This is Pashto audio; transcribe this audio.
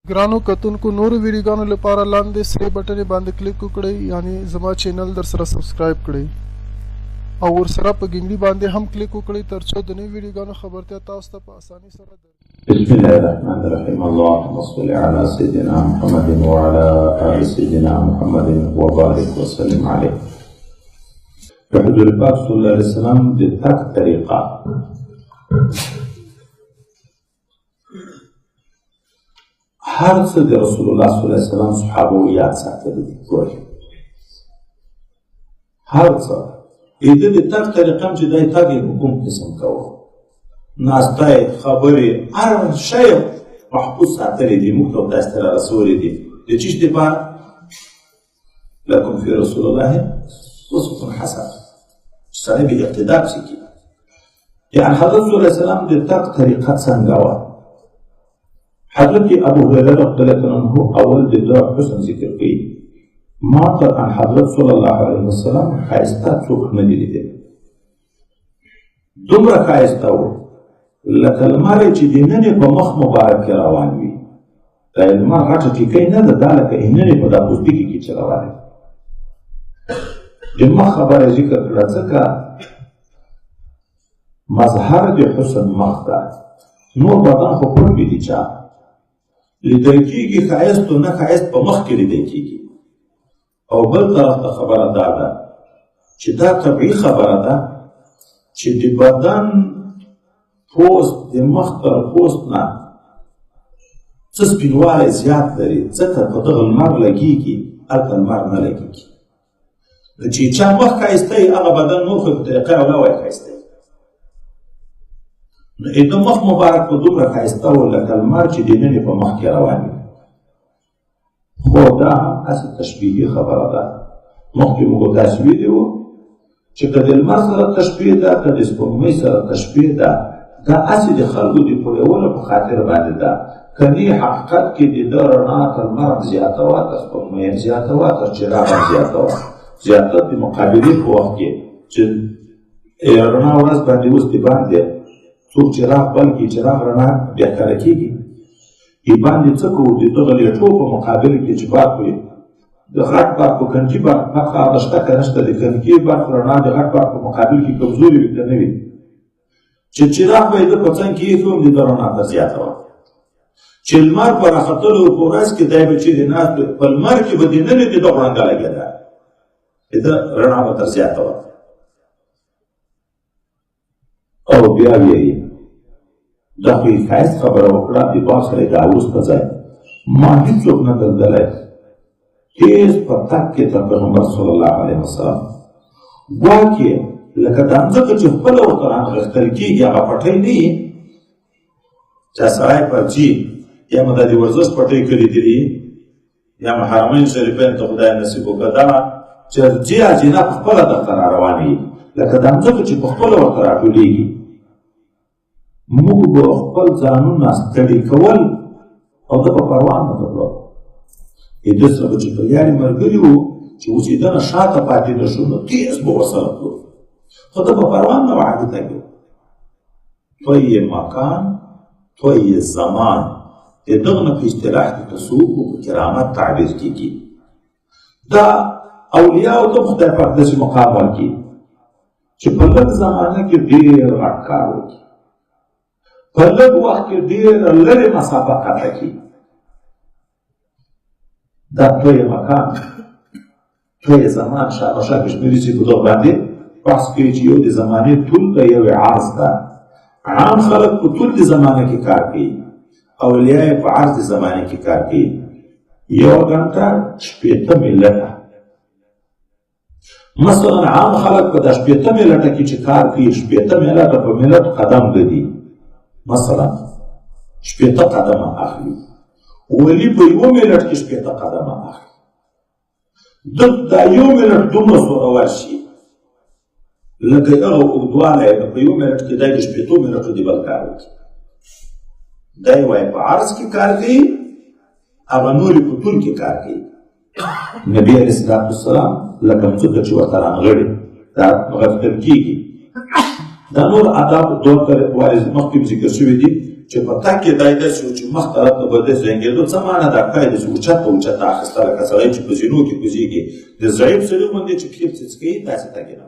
ګرانو کتونکو نورو ویډیوګانو لپاره لاندې سره بټن باندې کلیک وکړئ، یعنی زما چینل در سره سبسکرایب کړئ او ورسره په ګنګړي باندې هم کلیک وکړئ ترڅو د نوو ویډیوګانو خبرتیا تاسو ته په اسانۍ سره درځي. بسم الله الرحمن الرحيم. اللهم صل على سيدنا محمد وعلى آل سيدنا محمد وبارك وسلم عليه. حضور پاک صلی الله علیه وسلم د تک طریقه هر څه د رسول الله صلی الله علیه وسلم صحابه یاد ساتلی دي. ګورئ هر څه د تک طریقه چې دای تک کوم قسم کوو ناسته خبرې هر شی محفوظ ساتلی دي. موږ ته تاسو ته رسولي دي د چی دپاره لکم فی رسول الله اسوة حسنه سره به اقتدا پسې کړي. یعنې حضرت صلی الله علیه وسلم د تک طریقه څنګه وه؟ حضرت ابو هريره رضی الله عنه اول د دعا حسن ذکر کوي. ما تر ان حضرت صلی الله علیه وسلم ښایسته څوک نه دي لیدلی، دومره ښایسته و لکه لمر چې د ننې په مخ مبارک کې روان وي. دا لمر غټه ټیکۍ نه ده، دا لکه ننې په دا پوستکي کې چې روان وي. د مخ خبره ذکر کړه ځکه مظهر د حسن مخ ده، نور بدن خو پټ وي د چا لیدل کېږي. ښایست و نه ښایست په مخ کې لیدل کېږي. او بل طرف ته خبره دا ده چې دا طبیعي خبره ده چې د بدن پوست د مخ تر پوست نه څه سپینوالی زیات لري، ځکه په دغه لمر لګېږي، هلته لمر نه لګېږي. چې چا مخ ښایسته وي هغه بدن نور خو په طریقه اوله وایي ښایسته وي. نو د مخ مبارک په دومره ښایسته و لکه لمر چې د ننې په مخ کې روان وي. خو دا هم هسې تشبیهي خبره ده. مخکې موږ داسې ویلي وو چې که د لمر سره تشبیه ده که د سپوږمۍ سره تشبیه ده، دا هسې د خلکو د پوهولو په خاطر باندې ده. که نه حقیقت کې د ده رڼا تر لمر هم زیاته وه، تر سپوږمۍ هم زیاته وه، تر چراغ هم زیاته وه. زیاتت د مقابلې په وخت کې چې رڼا ورځ باندې اوس د باندې څوک چراغ بل کړي، چراغ رڼا بیا ښکاره کېږي. ای باندې څه کوو د دغه لیټو په مقابل کې چې برق وي، د غټ برق په کنکي برق فرق هغه شته که نشته. د کنکي برق رڼا د غټ برق په مقابل کې کمزوري وي که نه وي. چې چراغ به یې ده په څنګ کې ایښی وم د ده رڼا ته زیاته وه. چې لمر په راختلو په ورځ کې دی به چېرې ناست په لمر کې به دننه د ده غوړنګه لګېده، د ده رڼا به تر زیاته وه. او بیا ویې دا خو یې ښایست خبره وکړه، د باغ سره یې د اوس په ځای ما هېڅوک نه درلدلی. تیز په تګ کې تر پیغمبر صلی الله علیه وسلم ګواکې لکه دا مځکه چې خپله ورته رانغښتل کېږي هغه پټۍ نه وي. چا سړی پرځي یا مو دا د ورزش پټۍ کړي دي یا مو حرمین شریفین ته خدای نصیب وکړه، دغه چې ځي اجینه په خپله درته را روانې وي لکه دا مځکه چې په خپله ورته راټولېږي. موږ به خپل ځانونه ستړي کول او ده به پروا نه درلود. ده سره به چې په یارې ملګري وو چې اوس یې دنه شاته پاتې نه شو نو تیز به ورسره تلو، خو ده به پروا نه وه. عادته کې توی مکان توی زمان د دغه نه په اصطلاح کې تصوف په کرامت تعبیر کېږي. دا اولیاو ته خدای پاک داسې مقام ورکړي چې په لږ زمانه کې ډېر غټ کار وکړي، په لږ وخت کې ډېره لرې مسافه قطع کړي. دا توی مکان توی زمان شاه کشمیري چې په دغه باندې بحث کوي چې یو د زمانې طول ده، یو عرض ده. عام خلک په طول د زمانه کې کار کوي، اولیا یې په عرض د زمانې کې کار کوي. یوه ګنټه 80 ملته مثلا عام خلک په دا 80 ملته کې چې کار کوي 80 ملته په ملت قدم ګرځي، مثلا 80 قدمه اخلي، ولی په یو ملت کې 80 قدمه اخلي. دا یو ملت دومره زورور شي لکه هغه اوږدوالی په یو ملت کې دی د 80 ملتو د بل کار وکړي. دی وایي په عرض کې کار کوي، هغه نورې په طول کې کار کوي. نبي علیه الصلاة والسلام لکه مځکه چې ورته رانغړې دا غښتل کېږي. دا نور آداب دوه وارز مخکې ذکر شوي دي چې په تګ کې دای داسې و چې مخ طرف ته به داسې زنګېدو څه معنی دا کای داسې اوچت په اوچت اخیسته لکه سړی چې په زینو کې کوزېږي د ضعیف سړي غوندې چې پښې څڅکوي داسې تګېده